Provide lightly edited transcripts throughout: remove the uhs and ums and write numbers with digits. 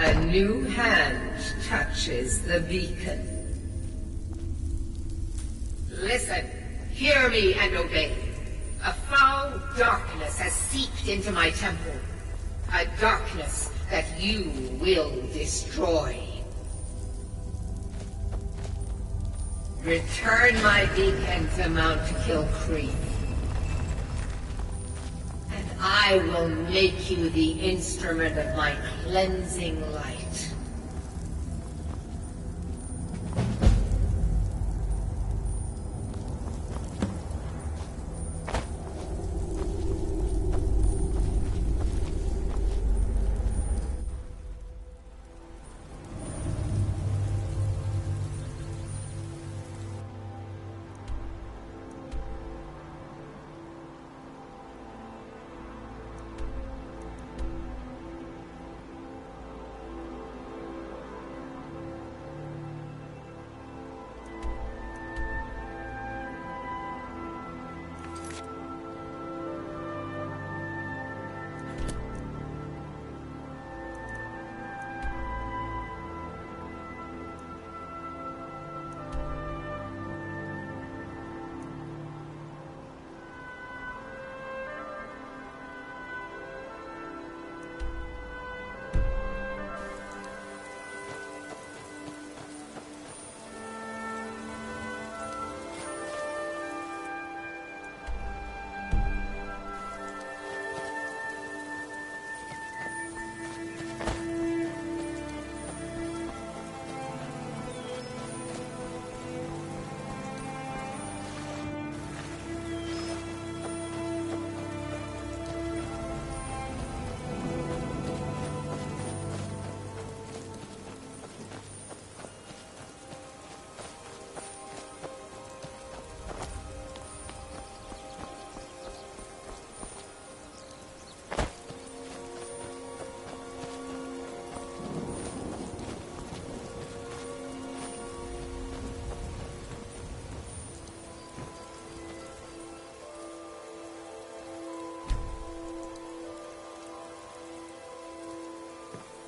A new hand touches the beacon. Listen, hear me and obey. A foul darkness has seeped into my temple. A darkness that you will destroy. Return my beacon to Mount Kill Creek. And I will make you the instrument of my cleansing light.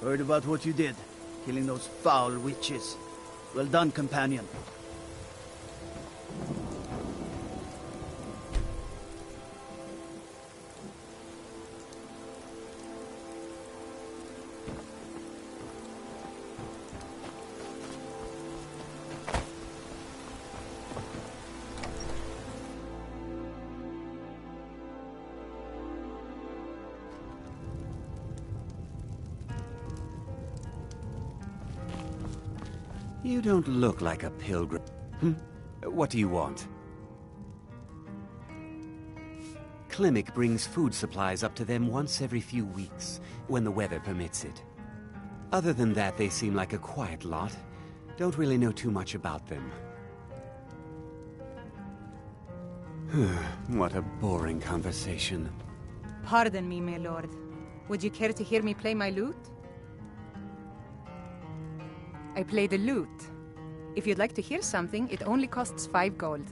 Heard about what you did, killing those foul witches. Well done, companion. You don't look like a pilgrim. What do you want? Klimek brings food supplies up to them once every few weeks, when the weather permits it. Other than that, they seem like a quiet lot. Don't really know too much about them. What a boring conversation. Pardon me, my lord. Would you care to hear me play my lute? I play the lute. If you'd like to hear something, it only costs 5 gold.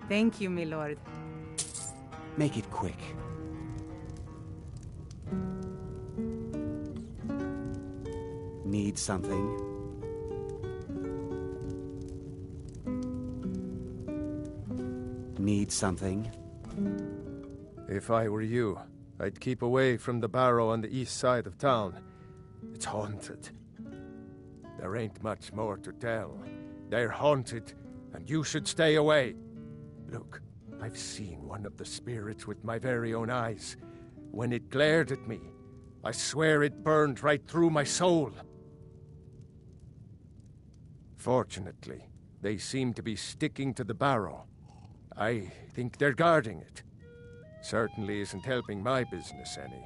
Thank you, my lord. Make it quick. Need something? Need something? If I were you, I'd keep away from the barrow on the east side of town. It's haunted. There ain't much more to tell. They're haunted, and you should stay away. Look, I've seen one of the spirits with my very own eyes. When it glared at me, I swear it burned right through my soul. Fortunately, they seem to be sticking to the barrow. I think they're guarding it. Certainly isn't helping my business any.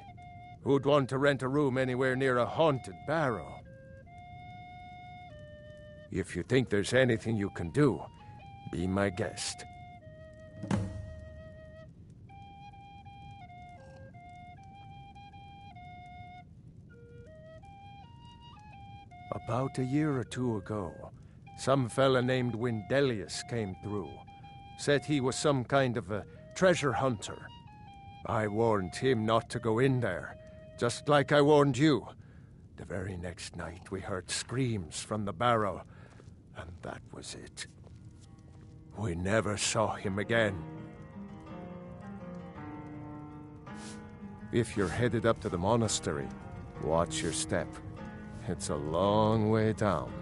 Who'd want to rent a room anywhere near a haunted barrow? If you think there's anything you can do, be my guest. About a year or two ago, Some fella named Windelius came through. Said he was some kind of a treasure hunter. I warned him not to go in there, just like I warned you. The very next night we heard screams from the barrow, and that was it. We never saw him again. If you're headed up to the monastery, watch your step. It's a long way down.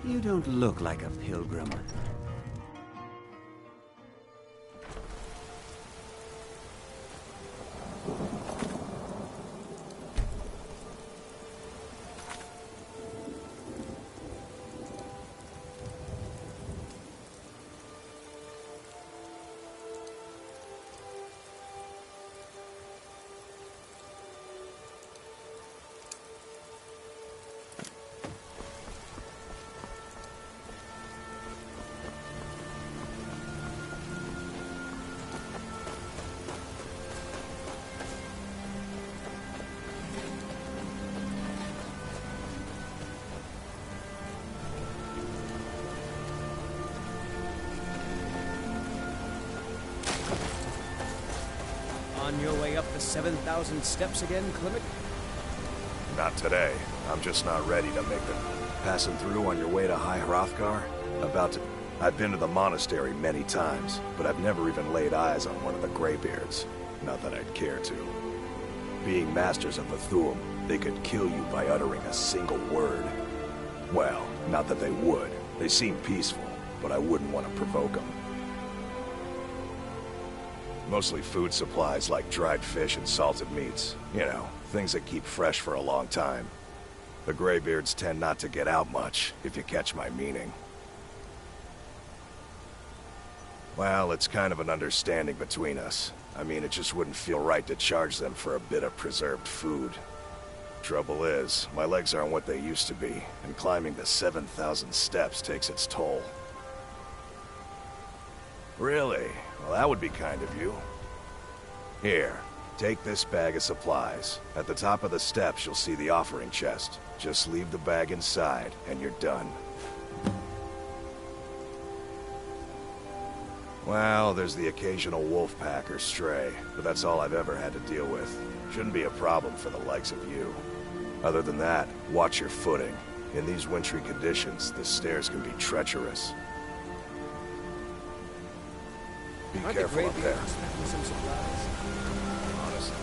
You don't look like a pilgrim. On your way up the 7,000 steps again, Clement? Not today. I'm just not ready to make them. Passing through on your way to High Hrothgar? I've been to the monastery many times, but I've never even laid eyes on one of the Greybeards. Not that I'd care to. Being masters of Thu'um, they could kill you by uttering a single word. Well, not that they would. They seem peaceful, but I wouldn't want to provoke them. Mostly food supplies like dried fish and salted meats. You know, things that keep fresh for a long time. The Greybeards tend not to get out much, if you catch my meaning. Well, it's kind of an understanding between us. I mean, it just wouldn't feel right to charge them for a bit of preserved food. Trouble is, my legs aren't what they used to be, and climbing the 7,000 steps takes its toll. Really? Well, that would be kind of you. Here, take this bag of supplies. At the top of the steps, you'll see the offering chest. Just leave the bag inside, and you're done. Well, there's the occasional wolf pack or stray, but that's all I've ever had to deal with. Shouldn't be a problem for the likes of you. Other than that, watch your footing. In these wintry conditions, the stairs can be treacherous. Be careful up there. Some supplies. Honestly.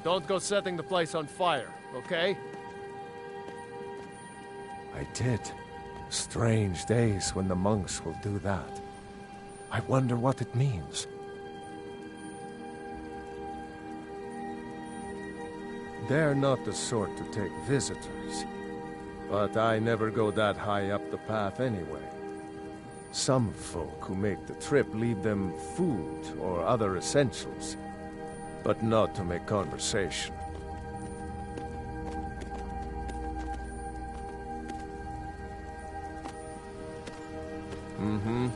Don't go setting the place on fire, okay? I did. Strange days when the monks will do that. I wonder what it means. They're not the sort to take visitors. But I never go that high up the path anyway. Some folk who make the trip leave them food or other essentials, but not to make conversation. Mm-hmm.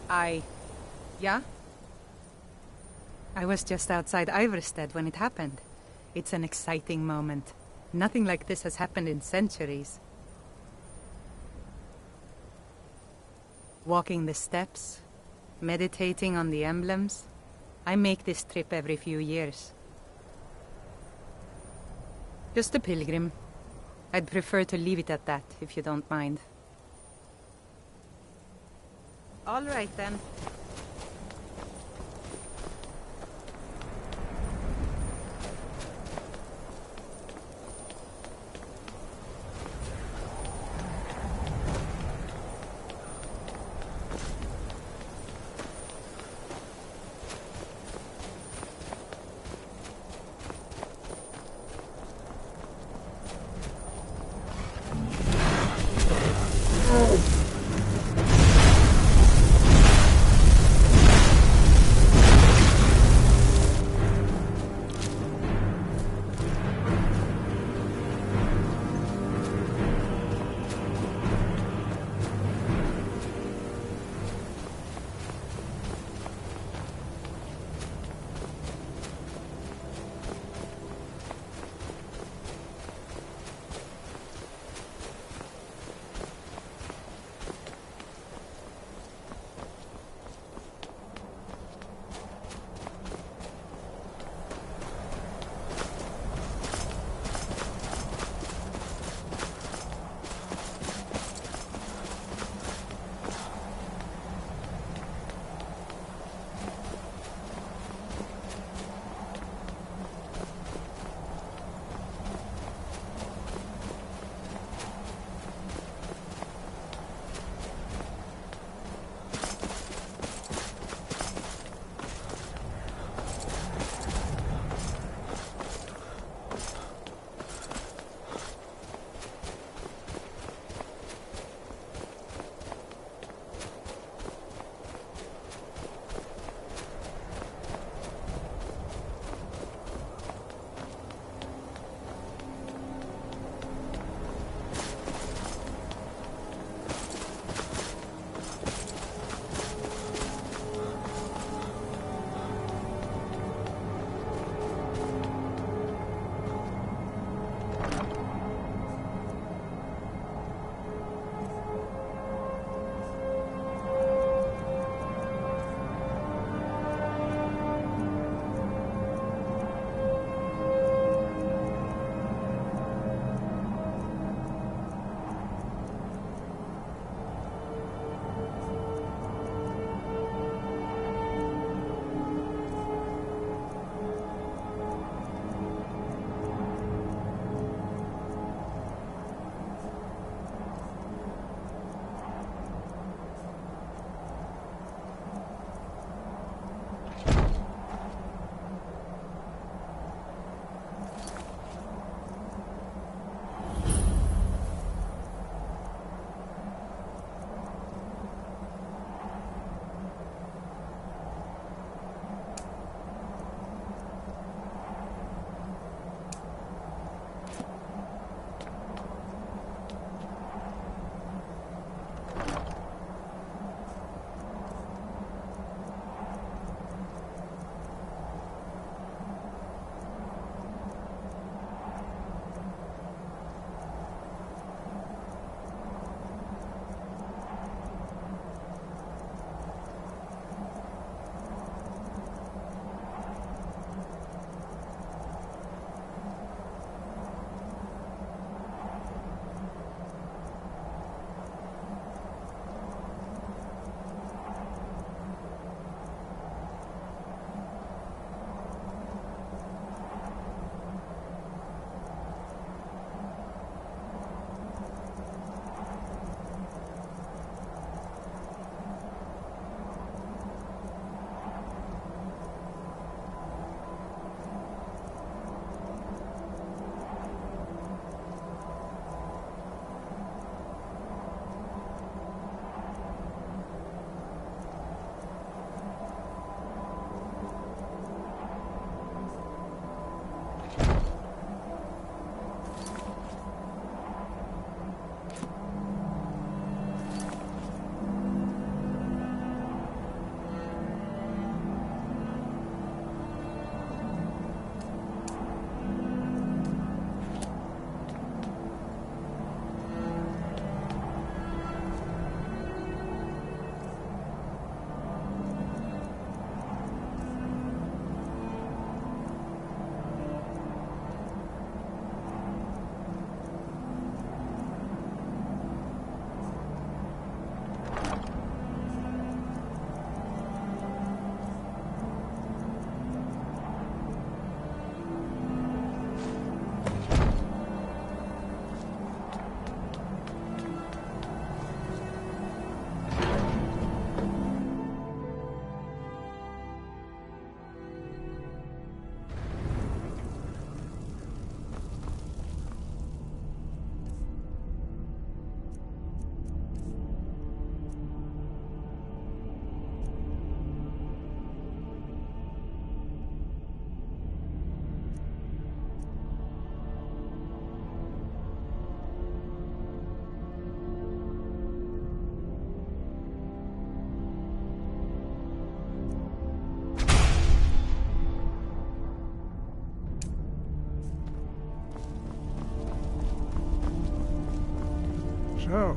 Yeah? I was just outside Iverstead when it happened. It's an exciting moment. Nothing like this has happened in centuries. Walking the steps, meditating on the emblems. I make this trip every few years. Just a pilgrim. I'd prefer to leave it at that, if you don't mind. All right, then. So,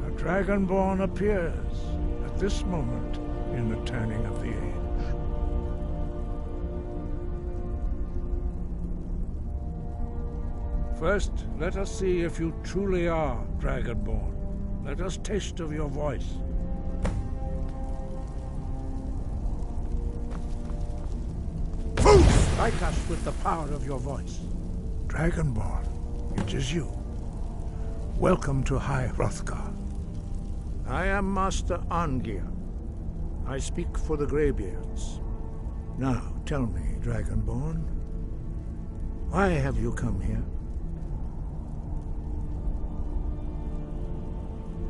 a Dragonborn appears at this moment in the turning of the age. First, let us see if you truly are Dragonborn. Let us taste of your voice. Strike us with the power of your voice. Dragonborn, it is you. Welcome to High Hrothgar. I am Master Arngeir. I speak for the Greybeards. Now, tell me, Dragonborn, why have you come here?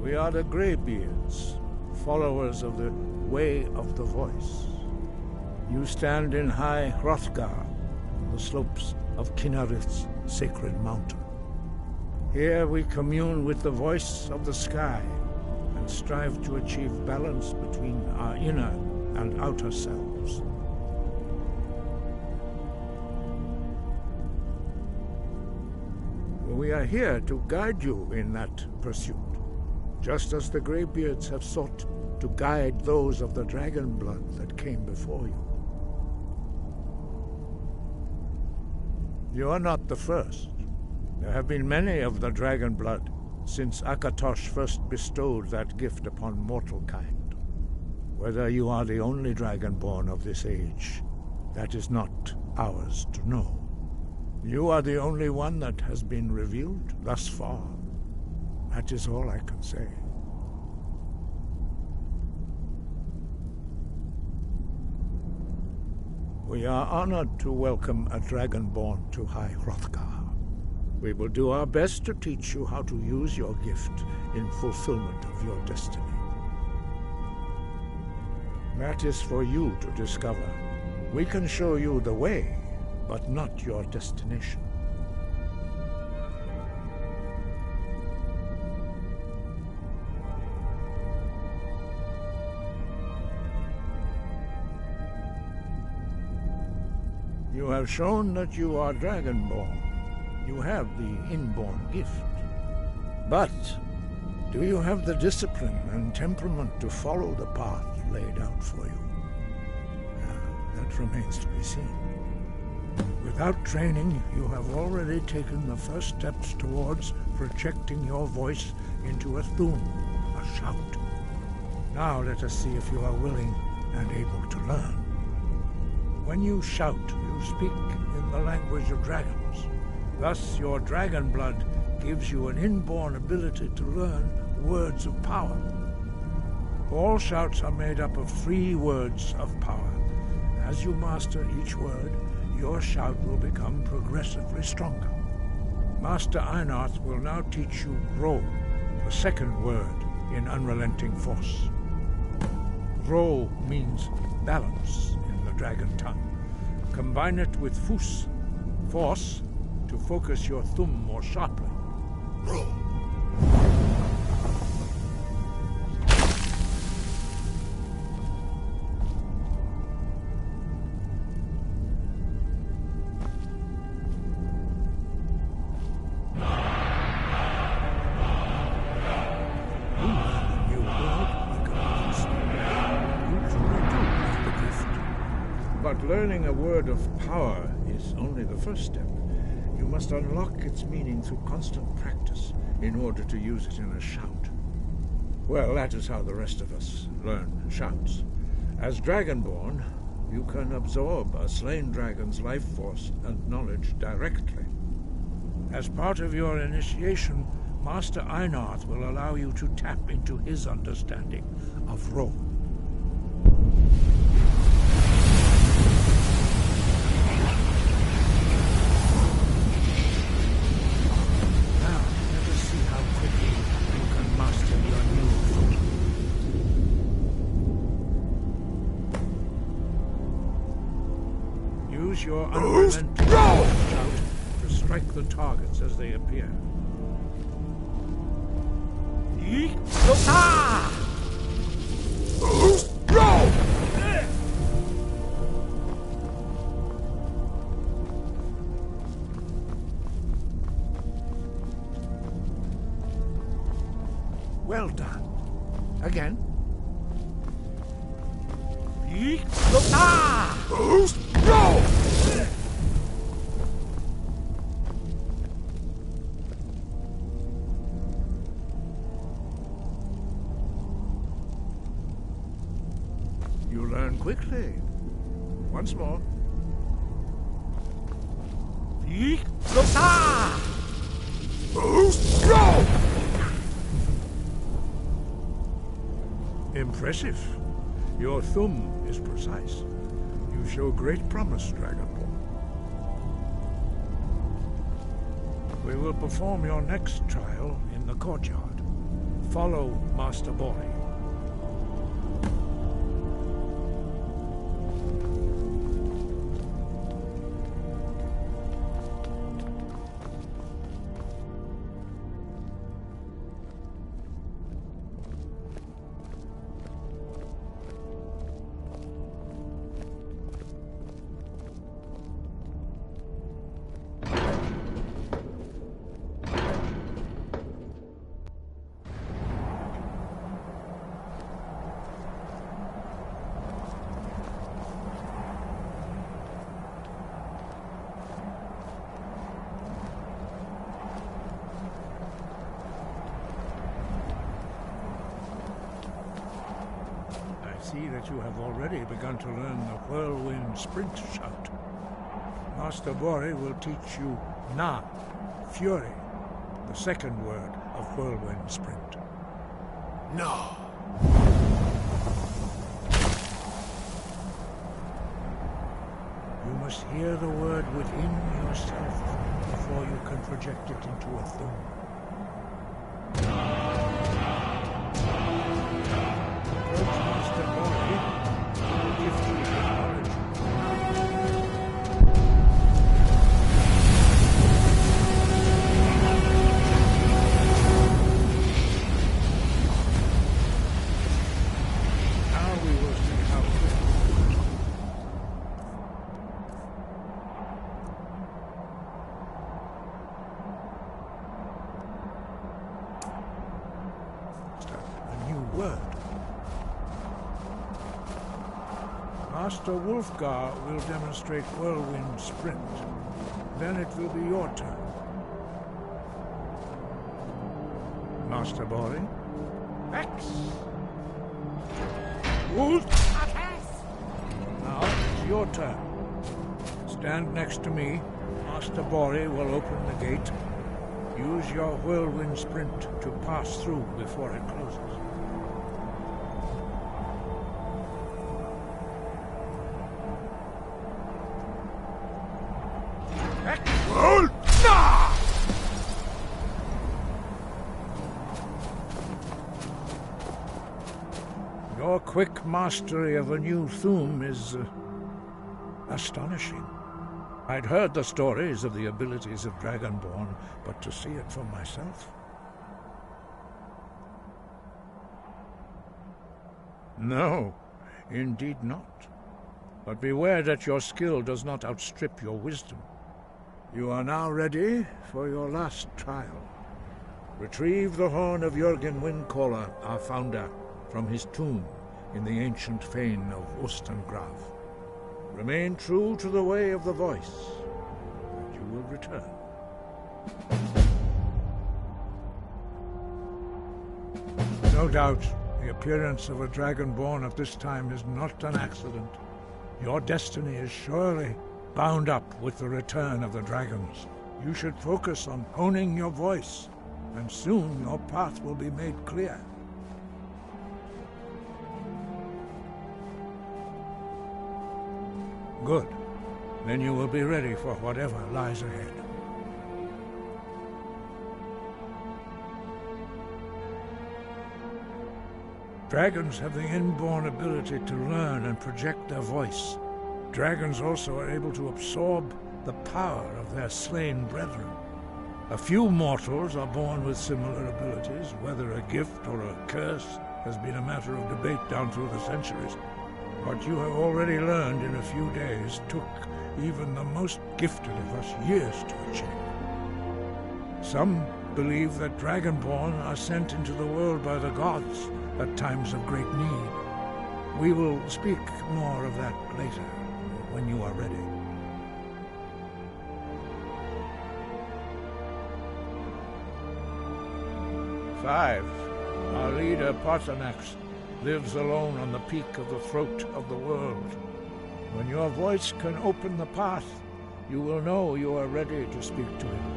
We are the Greybeards, followers of the Way of the Voice. You stand in High Hrothgar, on the slopes of Kinnarith's sacred mountain. Here we commune with the voice of the sky and strive to achieve balance between our inner and outer selves. We are here to guide you in that pursuit, just as the Greybeards have sought to guide those of the dragon blood that came before you. You are not the first. There have been many of the dragon blood since Akatosh first bestowed that gift upon mortal kind. Whether you are the only dragonborn of this age, that is not ours to know. You are the only one that has been revealed thus far. That is all I can say. We are honored to welcome a dragonborn to High Hrothgar. We will do our best to teach you how to use your gift in fulfillment of your destiny. That is for you to discover. We can show you the way, but not your destination. You have shown that you are Dragonborn. You have the inborn gift. But do you have the discipline and temperament to follow the path laid out for you? That remains to be seen. Without training, you have already taken the first steps towards projecting your voice into a thum, a shout. Now let us see if you are willing and able to learn. When you shout, you speak in the language of dragons. Thus, your dragon blood gives you an inborn ability to learn words of power. All shouts are made up of 3 words of power. As you master each word, your shout will become progressively stronger. Master Einarth will now teach you Ro, the second word in Unrelenting Force. Ro means balance in the dragon tongue. Combine it with Fus, force, to focus your thumb more sharply. Ro. But learning a word of power is only the first step. You must unlock its meaning through constant practice in order to use it in a shout. Well, that is how the rest of us learn shouts. As Dragonborn, you can absorb a slain dragon's life force and knowledge directly. As part of your initiation, Master Einarth will allow you to tap into his understanding of Ro. Use your unrelenting shout to strike the targets as they appear. Go! You learn quickly. Once more. Go! Impressive. Your thumb is precise. You show great promise, Dragonborn. We will perform your next trial in the courtyard. Follow Master Bori. I see that you have already begun to learn the Whirlwind Sprint shout. Master Bori will teach you Na, Fury, the second word of Whirlwind Sprint. No. You must hear the word within yourself before you can project it into a thum. Approach Master Bori, who will gift you with knowledge. Now we will see how quickly. A new word. Master Wolfgar will demonstrate Whirlwind Sprint. Then it will be your turn. Master Bori? X! Wolf! Now it's your turn. Stand next to me. Master Bori will open the gate. Use your Whirlwind Sprint to pass through before it closes. Your quick mastery of a new thum is astonishing. I'd heard the stories of the abilities of Dragonborn, but to see it for myself... No, indeed not. But beware that your skill does not outstrip your wisdom. You are now ready for your last trial. Retrieve the horn of Jürgen Windcaller, our founder, from his tomb in the ancient fane of Ostengrav. Remain true to the way of the voice, and you will return. No doubt, the appearance of a Dragonborn at this time is not an accident. Your destiny is surely bound up with the return of the dragons. You should focus on honing your voice, and soon your path will be made clear. Good. Then you will be ready for whatever lies ahead. Dragons have the inborn ability to learn and project their voice. Dragons also are able to absorb the power of their slain brethren. A few mortals are born with similar abilities. Whether a gift or a curse has been a matter of debate down through the centuries. What you have already learned in a few days took even the most gifted of us years to achieve. Some believe that Dragonborn are sent into the world by the gods at times of great need. We will speak more of that later, when you are ready. Five. Our leader, Parthenax, lives alone on the peak of the throat of the world. When your voice can open the path, you will know you are ready to speak to him.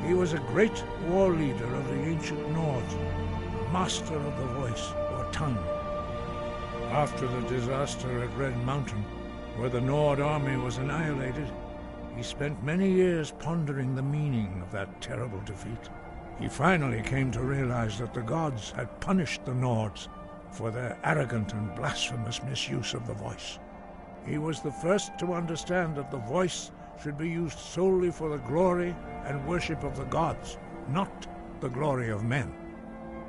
He was a great war leader of the ancient Nords, master of the voice, or tongue. After the disaster at Red Mountain, where the Nord army was annihilated, he spent many years pondering the meaning of that terrible defeat. He finally came to realize that the gods had punished the Nords for their arrogant and blasphemous misuse of the voice. He was the first to understand that the voice should be used solely for the glory and worship of the gods, not the glory of men.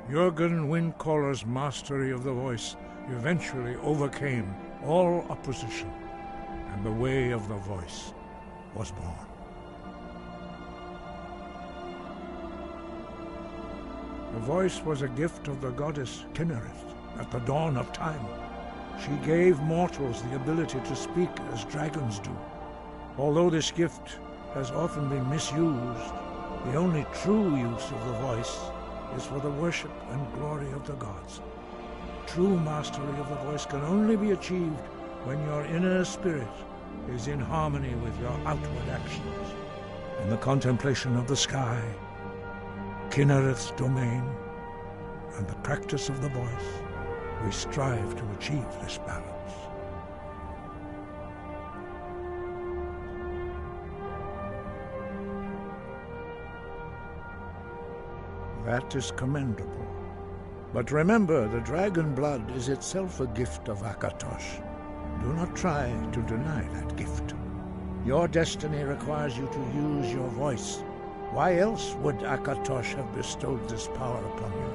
Jurgen Windcaller's mastery of the voice eventually overcame all opposition, and the way of the voice was born. The voice was a gift of the goddess Kinnereth at the dawn of time. She gave mortals the ability to speak as dragons do. Although this gift has often been misused, the only true use of the voice is for the worship and glory of the gods. True mastery of the voice can only be achieved when your inner spirit is in harmony with your outward actions. In the contemplation of the sky, Kinnereth's domain, and the practice of the voice, we strive to achieve this balance. That is commendable. But remember, the dragon blood is itself a gift of Akatosh. Do not try to deny that gift. Your destiny requires you to use your voice. Why else would Akatosh have bestowed this power upon you?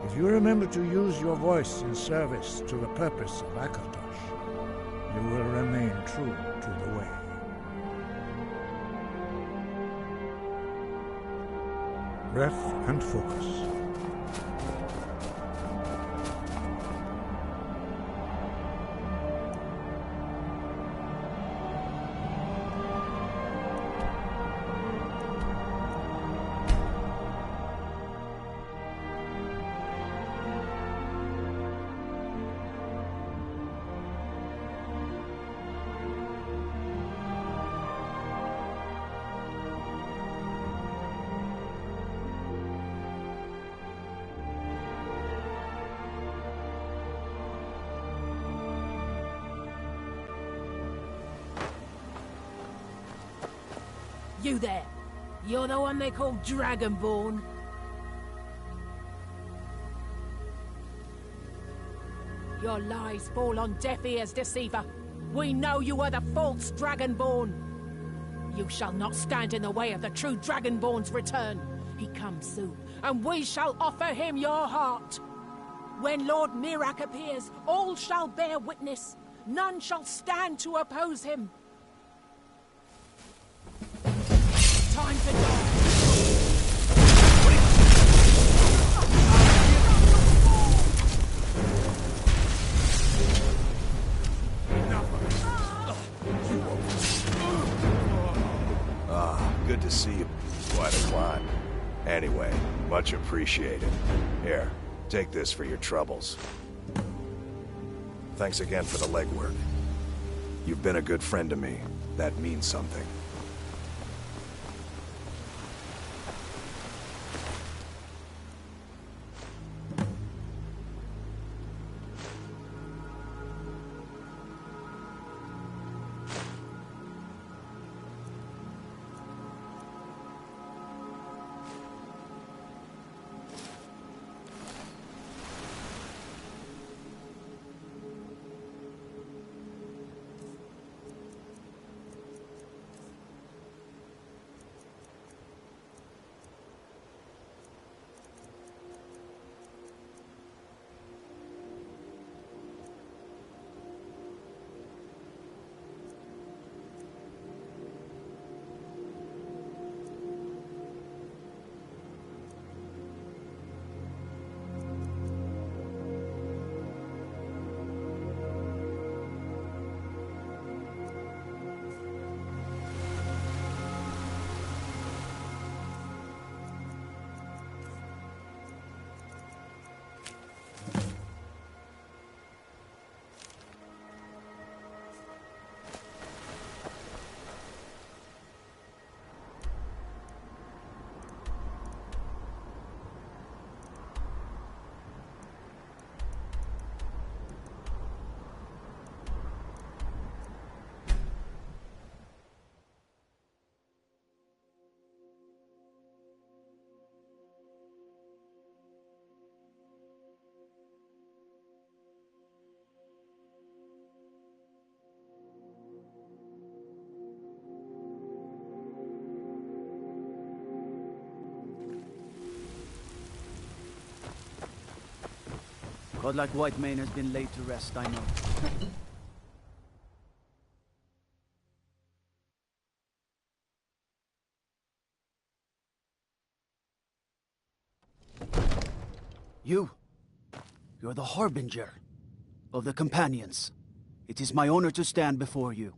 If you remember to use your voice in service to the purpose of Akatosh, you will remain true to the way. Breath and focus. You there! You're the one they call Dragonborn? Your lies fall on deaf ears, deceiver. We know you are the false Dragonborn. You shall not stand in the way of the true Dragonborn's return. He comes soon, and we shall offer him your heart. When Lord Mirak appears, all shall bear witness. None shall stand to oppose him. Time to die. Good to see you. Quite a climb. Anyway, much appreciated. Here, take this for your troubles. Thanks again for the legwork. You've been a good friend to me. That means something. But like Whitemane has been laid to rest, I know. You're the Harbinger of the Companions. It is my honor to stand before you.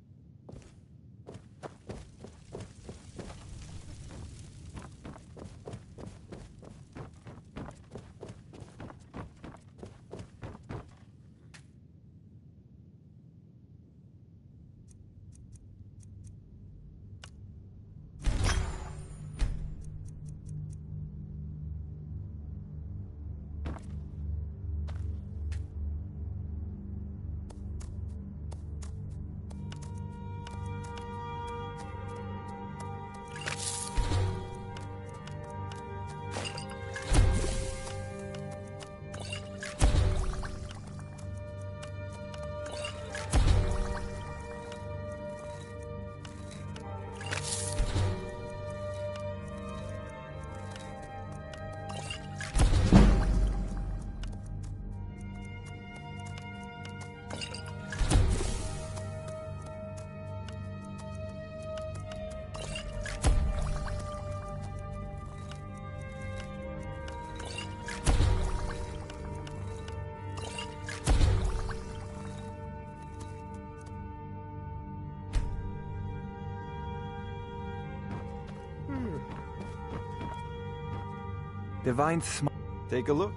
Divine Smile. Take a look.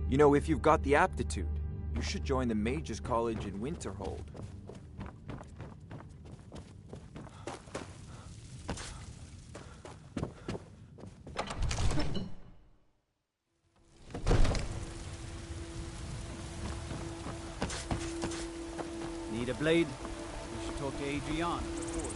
You know, if you've got the aptitude, you should join the Mages College in Winterhold. Need a blade? We should talk to Adrian before.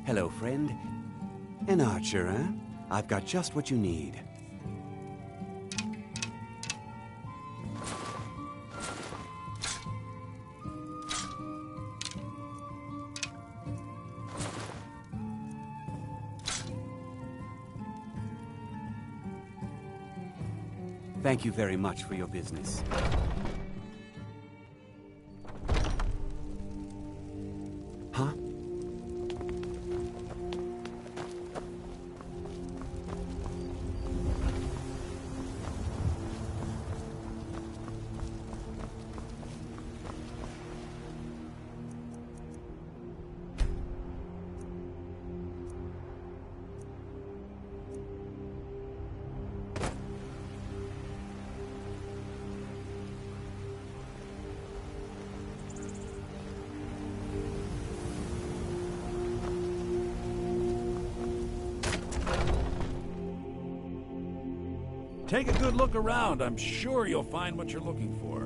Hello, friend. An archer, huh? I've got just what you need. Thank you very much for your business. Huh? Take a good look around. I'm sure you'll find what you're looking for.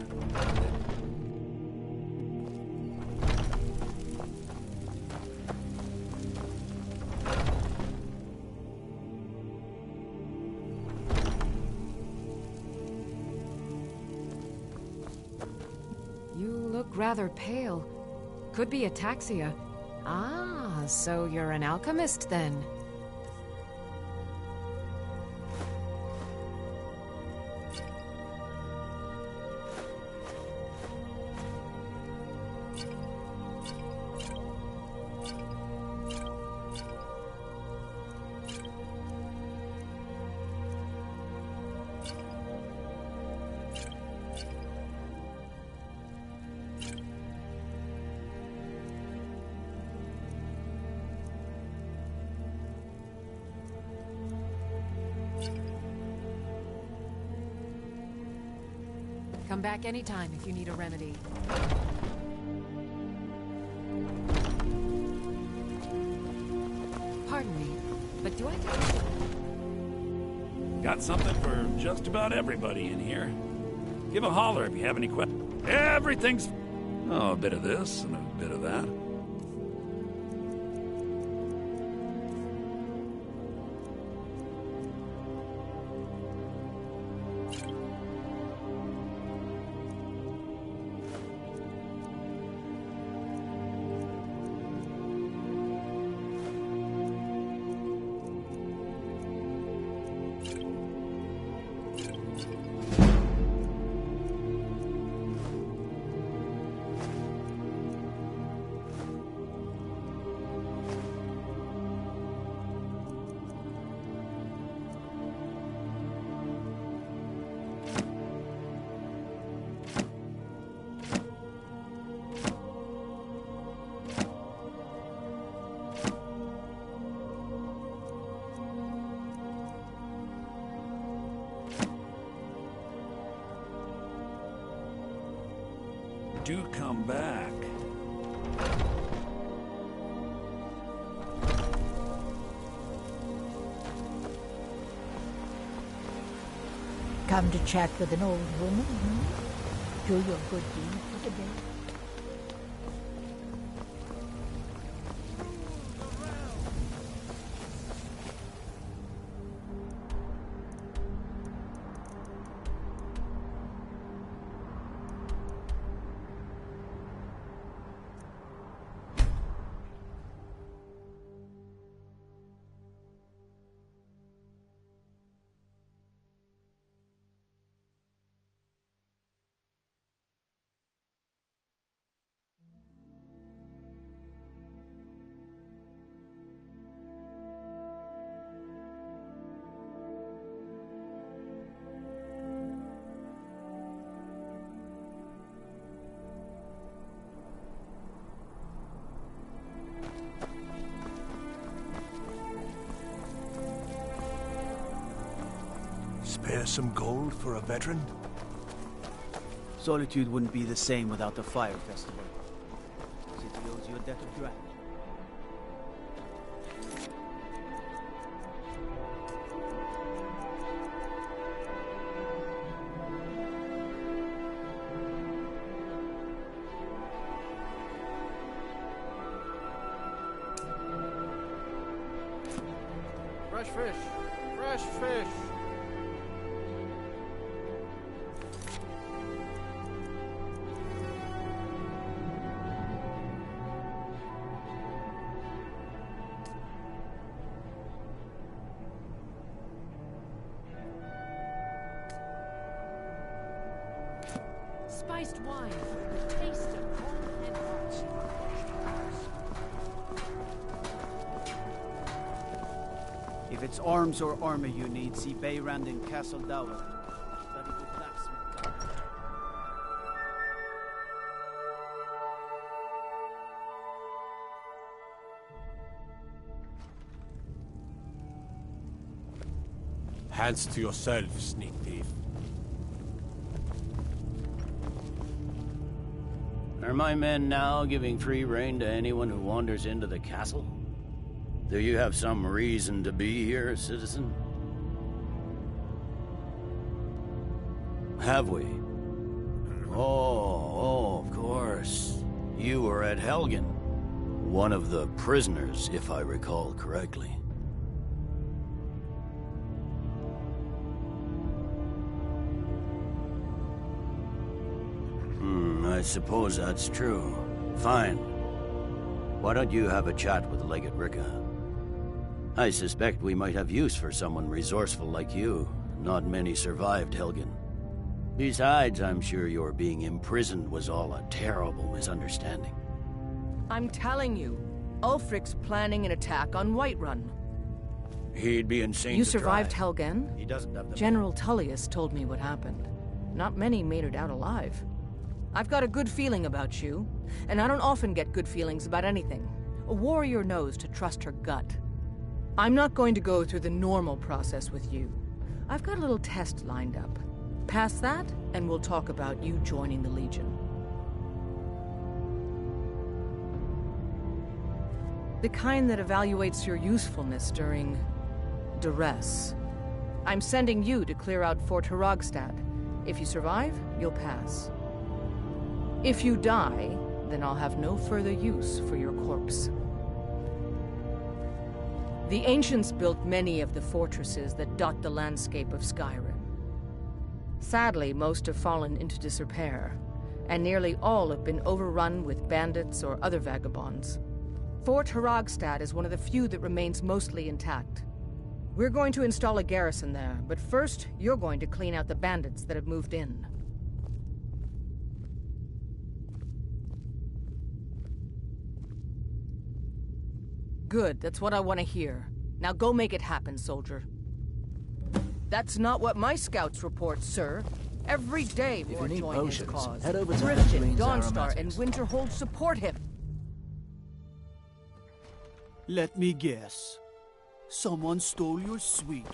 look rather pale. Could be ataxia. Ah, so you're an alchemist then? Come back anytime if you need a remedy. Pardon me, but do I get... Got something for just about everybody in here. Give a holler if you have any questions. Everything's... Oh, a bit of this and a bit of that. Do come back. Come to chat with an old woman, hmm? Do your good deed for the day. Spare some gold for a veteran? Solitude wouldn't be the same without the fire festival. City owes you a debt of gratitude. Fresh fish! Fresh fish! Spiced wine, the taste of home and heart. If it's arms or armor you need, see Bayrand in Castle Dower. Study the blacksmith guide. Hands to yourself, sneak thief. Are my men now giving free rein to anyone who wanders into the castle? Do you have some reason to be here, citizen? Have we? Oh, of course. You were at Helgen. One of the prisoners, if I recall correctly. I suppose that's true. Fine. Why don't you have a chat with Legate Ricka? I suspect we might have use for someone resourceful like you. Not many survived Helgen. Besides, I'm sure your being imprisoned was all a terrible misunderstanding. I'm telling you, Ulfric's planning an attack on Whiterun. He'd be insane You to survived try. Helgen? He doesn't have the... General Tullius told me what happened. Not many made it out alive. I've got a good feeling about you, and I don't often get good feelings about anything. A warrior knows to trust her gut. I'm not going to go through the normal process with you. I've got a little test lined up. Pass that, and we'll talk about you joining the Legion. The kind that evaluates your usefulness during duress. I'm sending you to clear out Fort Hrogstad. If you survive, you'll pass. If you die, then I'll have no further use for your corpse. The ancients built many of the fortresses that dot the landscape of Skyrim. Sadly, most have fallen into disrepair, and nearly all have been overrun with bandits or other vagabonds. Fort Hrogstad is one of the few that remains mostly intact. We're going to install a garrison there, but first, you're going to clean out the bandits that have moved in. Good, that's what I want to hear. Now go make it happen, soldier. That's not what my scouts report, sir. Every day more need join potions, his cause. head over to Riften, Angeline Dawnstar, Aromatics. and Winterhold support him. Let me guess. Someone stole your sweet.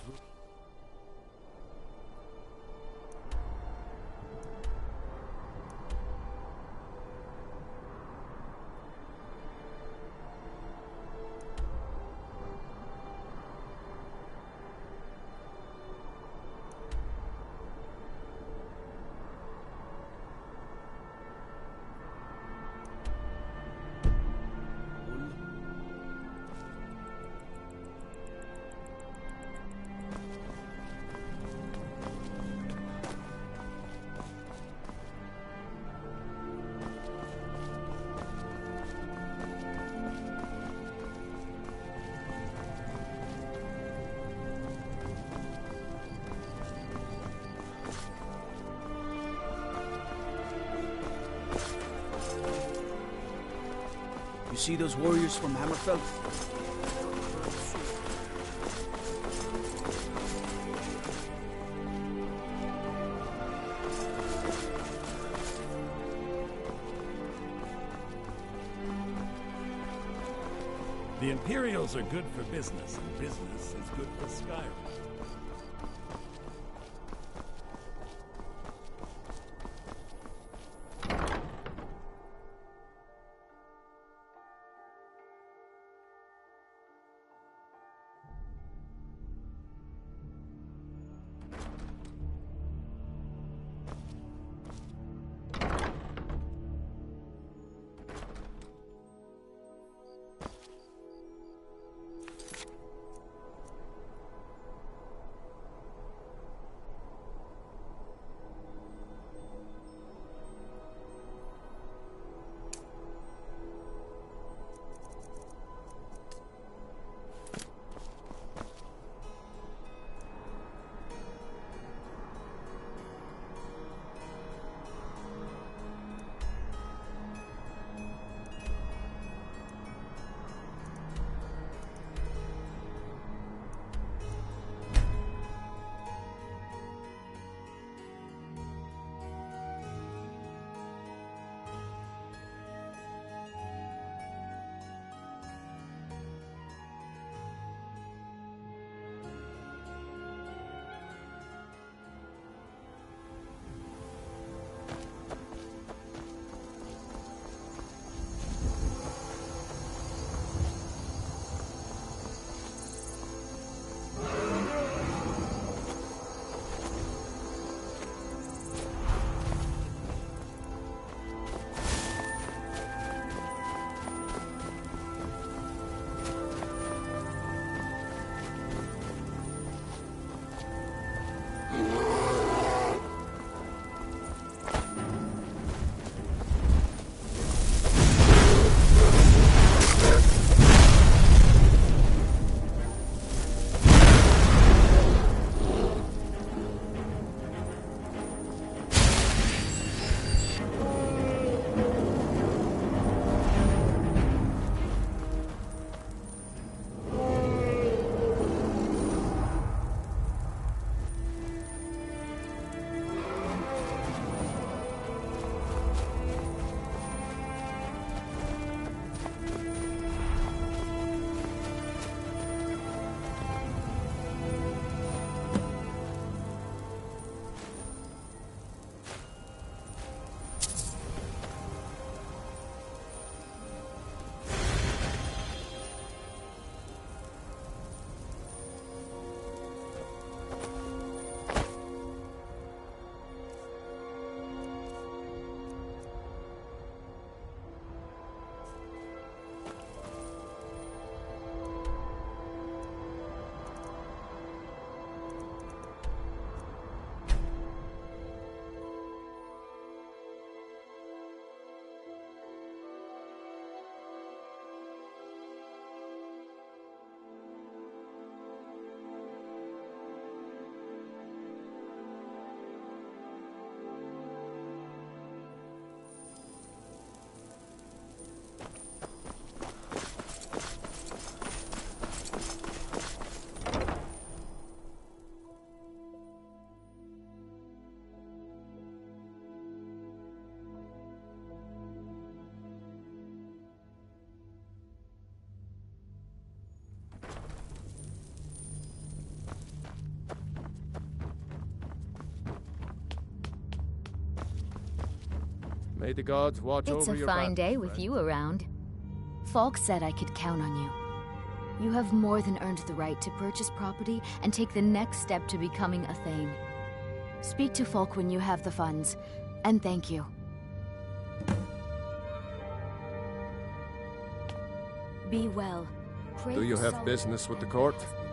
You see those warriors from Hammerfell? The Imperials are good for business, and business is good for Skyrim. May the gods watch over your It's a fine day with you around. Falk said I could count on you. You have more than earned the right to purchase property and take the next step to becoming a Thane. Speak to Falk when you have the funds, and thank you. Be well. Pray Do you for have Solomon business with the and court? your husband.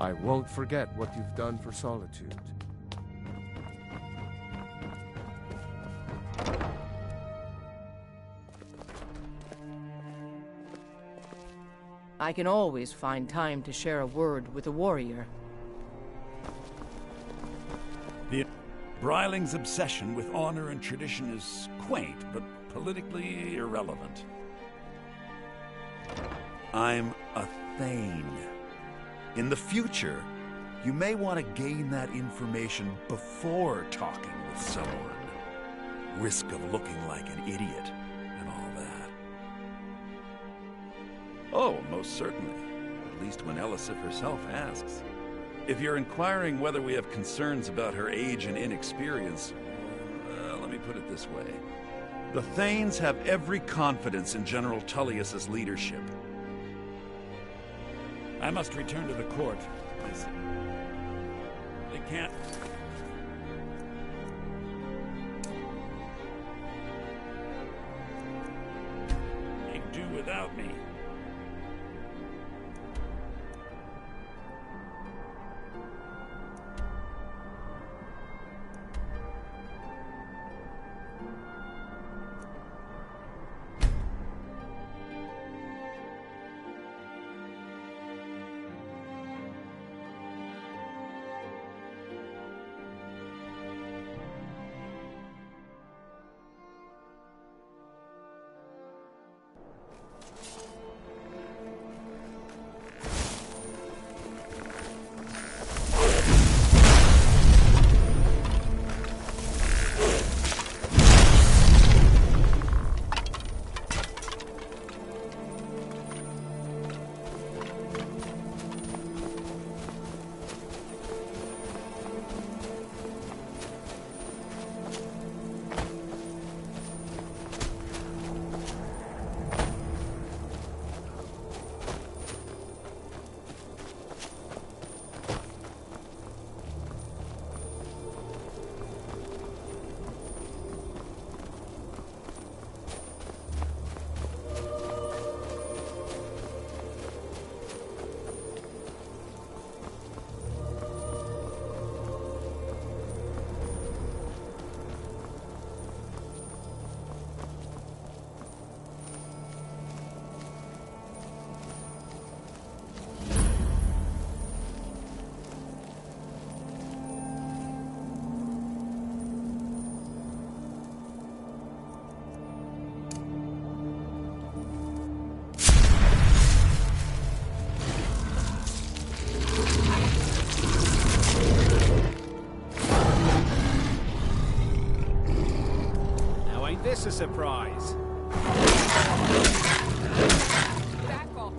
I won't forget what you've done for Solitude. I can always find time to share a word with a warrior. The Bryling's obsession with honor and tradition is quaint, but politically irrelevant. I'm a Thane. In the future, you may want to gain that information before talking with someone. Risk of looking like an idiot and all that. Oh, most certainly. At least when Elisif herself asks. If you're inquiring whether we have concerns about her age and inexperience, let me put it this way. The Thanes have every confidence in General Tullius's leadership. I must return to the court. They can't... They do without me. This a surprise. Back off.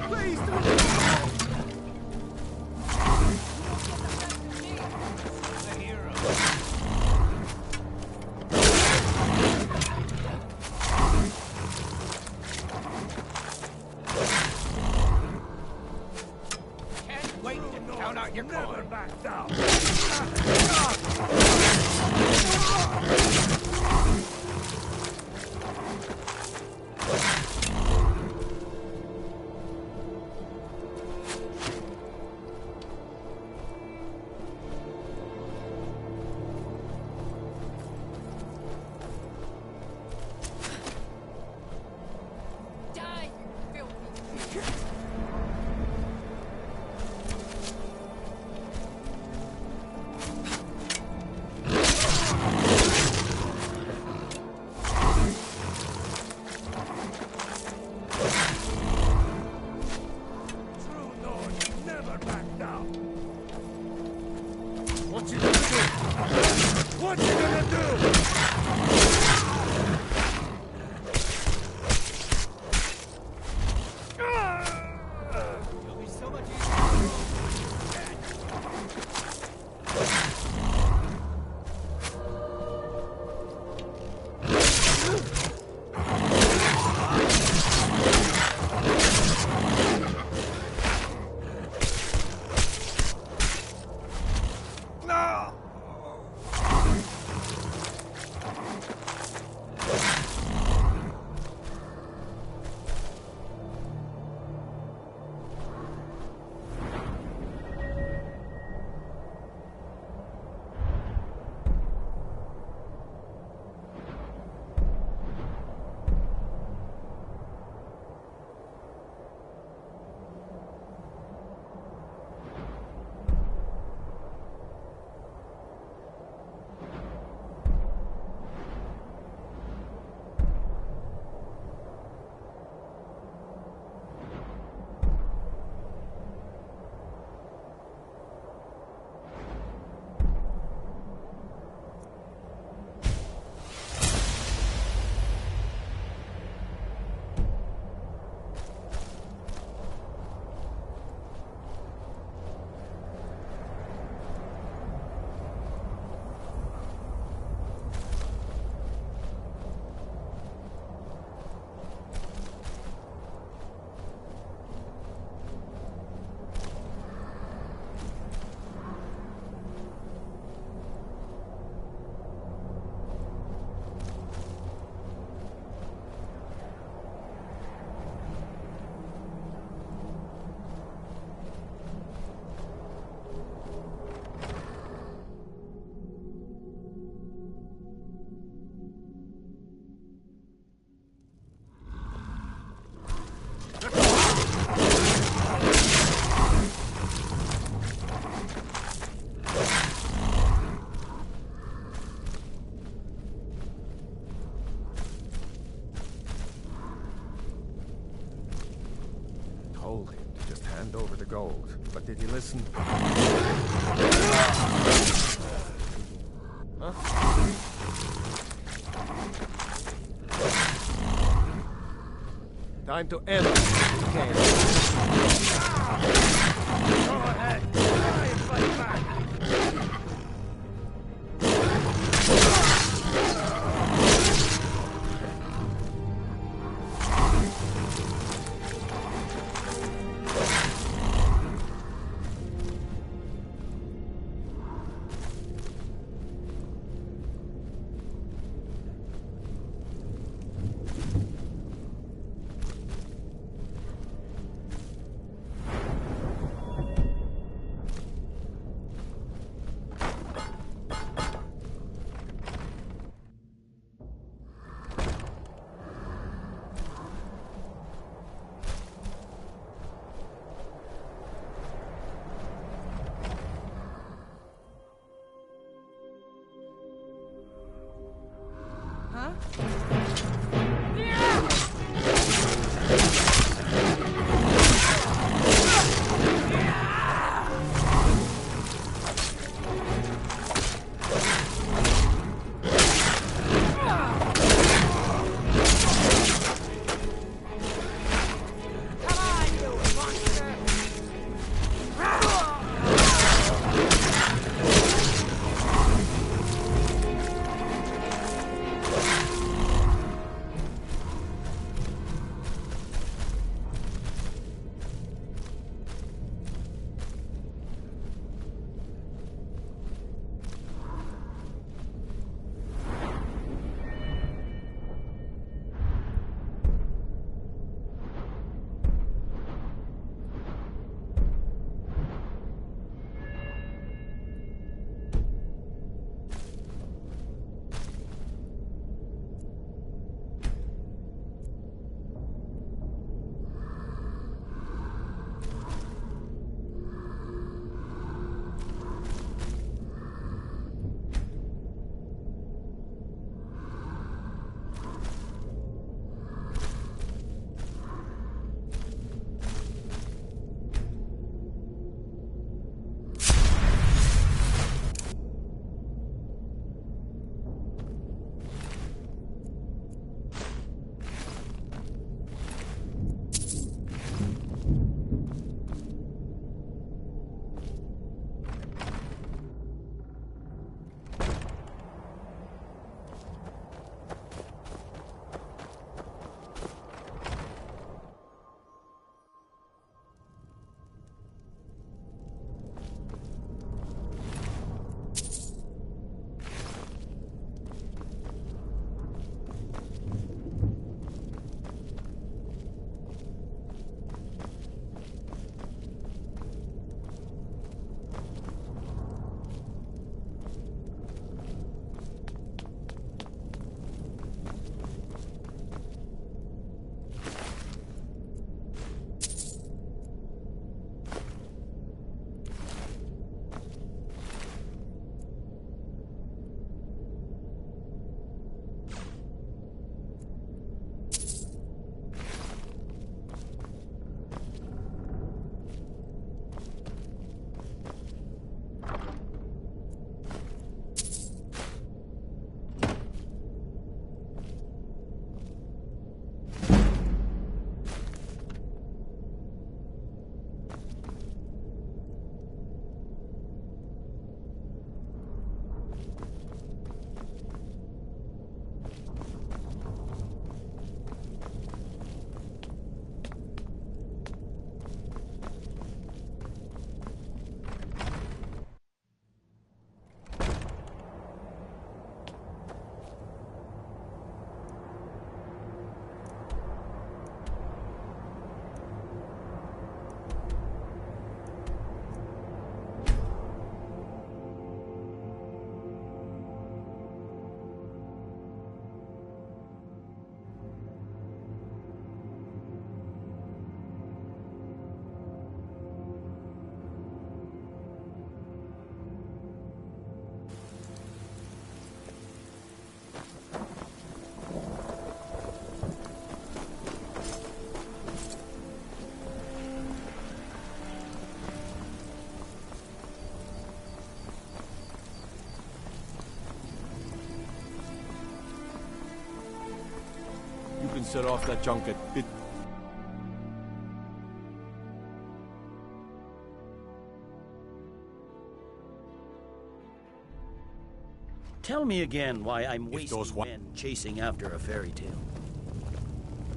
Please don't go. The hero. You're never back down. What you gonna do? hand over the gold, but did he listen? Huh? Time to end this if you can. Go ahead. Try and fight back. set off that junket. Tell me again why I'm wasting men chasing after a fairy tale.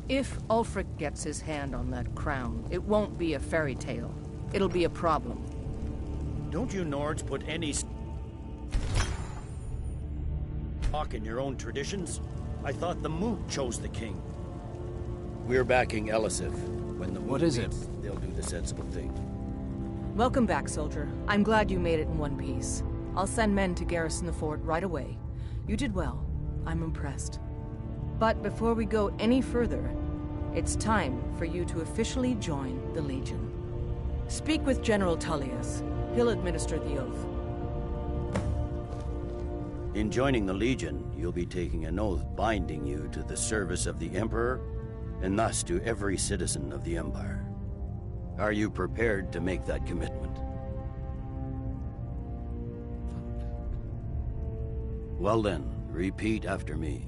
If Ulfric gets his hand on that crown, it won't be a fairy tale. It'll be a problem. Don't you Nords put any stock in your own traditions? I thought the Moot chose the king. We're backing Elisif. When the Moot meets, they'll do the sensible thing. Welcome back, soldier. I'm glad you made it in one piece. I'll send men to garrison the fort right away. You did well. I'm impressed. But before we go any further, it's time for you to officially join the Legion. Speak with General Tullius. He'll administer the oath. In joining the Legion, you'll be taking an oath binding you to the service of the Emperor, and thus to every citizen of the Empire. Are you prepared to make that commitment? Well then, repeat after me.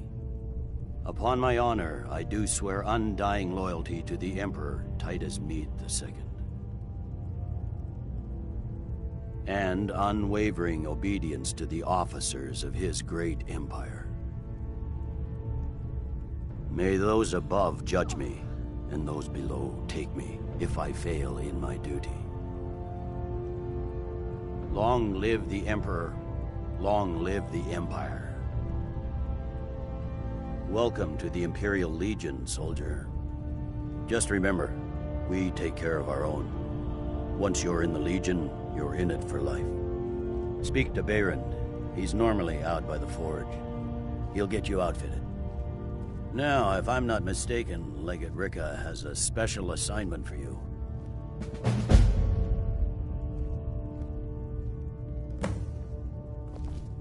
Upon my honor, I do swear undying loyalty to the Emperor Titus Mede II. And unwavering obedience to the officers of his great empire. May those above judge me, and those below take me, if I fail in my duty. Long live the Emperor, long live the Empire. Welcome to the Imperial Legion, soldier. Just remember, we take care of our own. Once you're in the Legion, you're in it for life. Speak to Behrend. He's normally out by the forge. He'll get you outfitted. Now, if I'm not mistaken, Legate Ricca has a special assignment for you.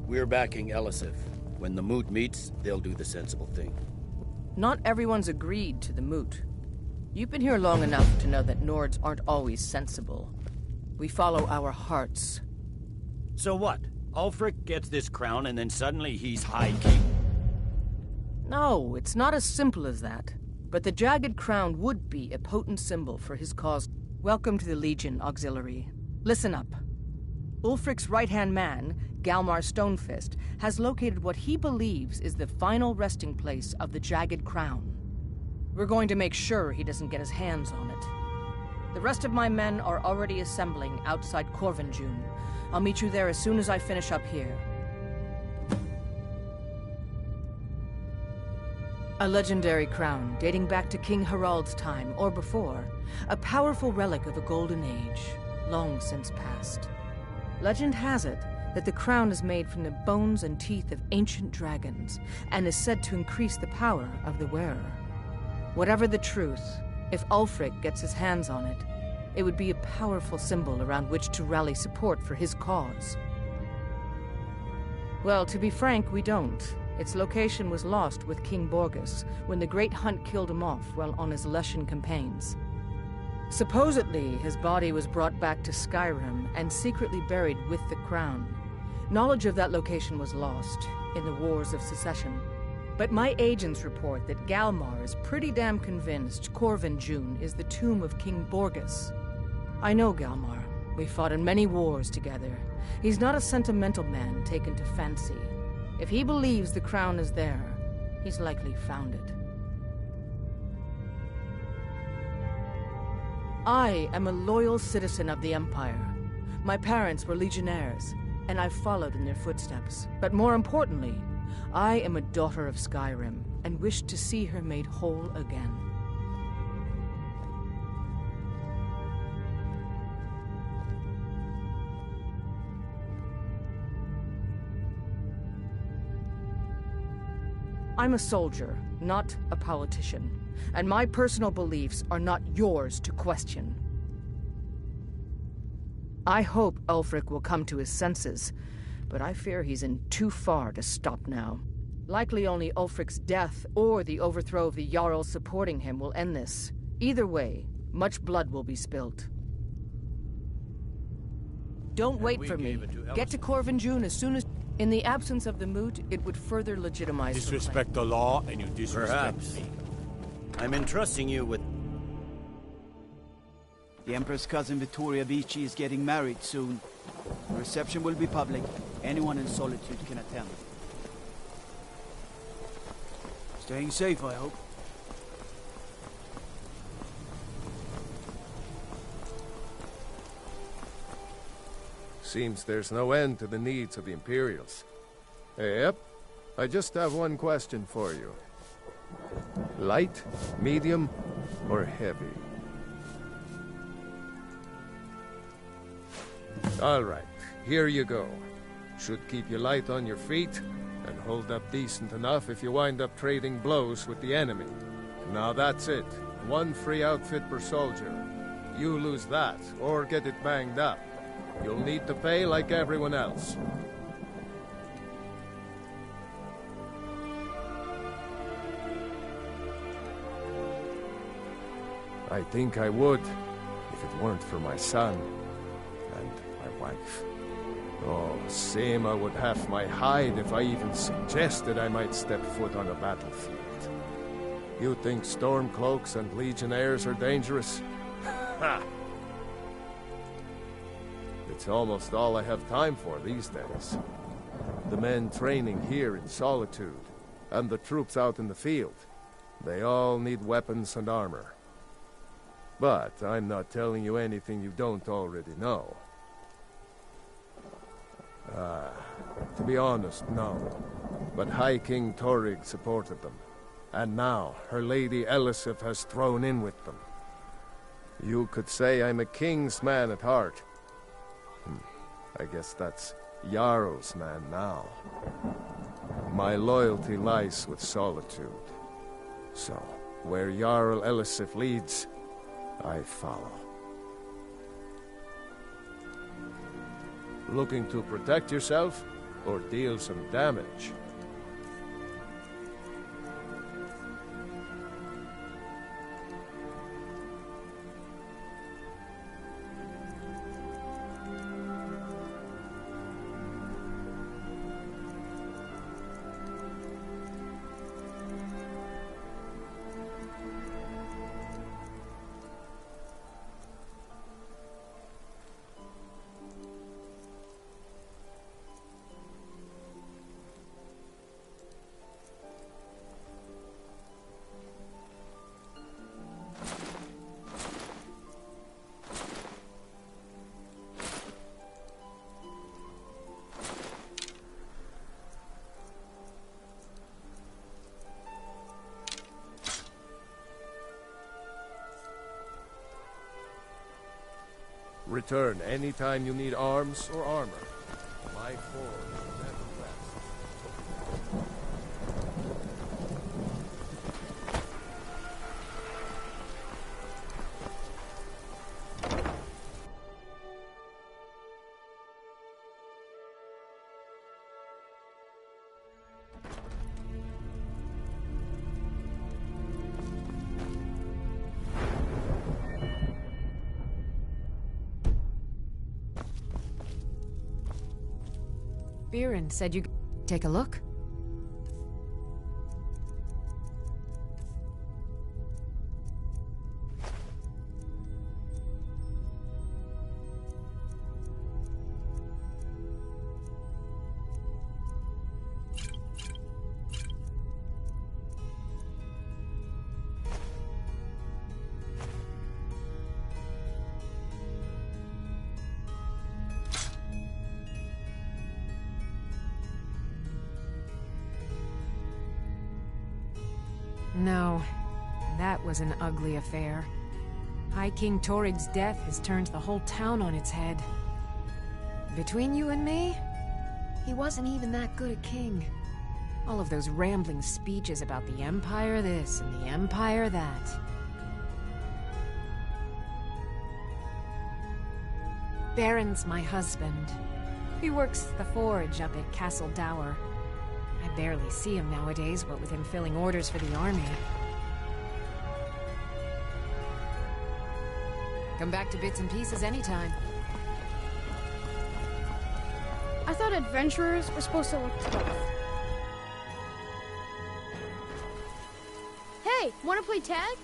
We're backing Elisif. When the Moot meets, they'll do the sensible thing. Not everyone's agreed to the Moot. You've been here long enough to know that Nords aren't always sensible. We follow our hearts. So what? Ulfric gets this crown and then suddenly he's High King? No, it's not as simple as that. But the Jagged Crown would be a potent symbol for his cause. Welcome to the Legion, Auxiliary. Listen up. Ulfric's right-hand man, Galmar Stonefist, has located what he believes is the final resting place of the Jagged Crown. We're going to make sure he doesn't get his hands on it. The rest of my men are already assembling outside Corvinjune. I'll meet you there as soon as I finish up here. A legendary crown dating back to King Harald's time or before. A powerful relic of a golden age, long since past. Legend has it that the crown is made from the bones and teeth of ancient dragons and is said to increase the power of the wearer. Whatever the truth, if Ulfric gets his hands on it, it would be a powerful symbol around which to rally support for his cause. Well, to be frank, we don't. Its location was lost with King Borgus when the Great Hunt killed him off while on his Lushan campaigns. Supposedly, his body was brought back to Skyrim and secretly buried with the crown. Knowledge of that location was lost in the Wars of Secession. But my agents report that Galmar is pretty damn convinced Corvinjune is the tomb of King Borgus. I know Galmar. We fought in many wars together. He's not a sentimental man taken to fancy. If he believes the crown is there, he's likely found it. I am a loyal citizen of the Empire. My parents were legionnaires, and I've followed in their footsteps. But more importantly, I am a daughter of Skyrim, and wish to see her made whole again. I'm a soldier, not a politician, and my personal beliefs are not yours to question. I hope Ulfric will come to his senses, but I fear he's in too far to stop now. Likely only Ulfric's death or the overthrow of the Jarls supporting him will end this. Either way, much blood will be spilt. Don't wait for me. Get to Corvinjune as soon as... In the absence of the Moot, it would further legitimize Disrespect the law and you disrespect me. I'm entrusting you with... The Emperor's cousin Vittoria Vici is getting married soon. The reception will be public. Anyone in Solitude can attend. Staying safe, I hope. Seems there's no end to the needs of the Imperials. Yep. I just have one question for you. Light, medium, or heavy? Alright, here you go. Should keep you light on your feet, and hold up decent enough if you wind up trading blows with the enemy. Now that's it. One free outfit per soldier. You lose that, or get it banged up. You'll need to pay like everyone else. I think I would, if it weren't for my son and my wife. Oh, same I would have my hide if I even suggested I might step foot on a battlefield. You think Stormcloaks and Legionnaires are dangerous? Ha! It's almost all I have time for these days. The men training here in Solitude, and the troops out in the field, they all need weapons and armor. But I'm not telling you anything you don't already know. To be honest, no. But High King Torrig supported them. And now, her Lady Elisif has thrown in with them. You could say I'm a king's man at heart. I guess that's Jarl's man now. My loyalty lies with Solitude. So, where Jarl Elisif leads, I follow. Looking to protect yourself, or deal some damage? Return anytime you need arms or armor. My forge will never rest. Biren said you... Take a look. No, that was an ugly affair. High King Torrig's death has turned the whole town on its head. Between you and me, he wasn't even that good a king. All of those rambling speeches about the Empire this and the Empire that. Baron's my husband. He works the forge up at Castle Dower. I barely see him nowadays, what with him filling orders for the army. Come back to bits and pieces anytime. I thought adventurers were supposed to look tough. Hey, wanna play tag?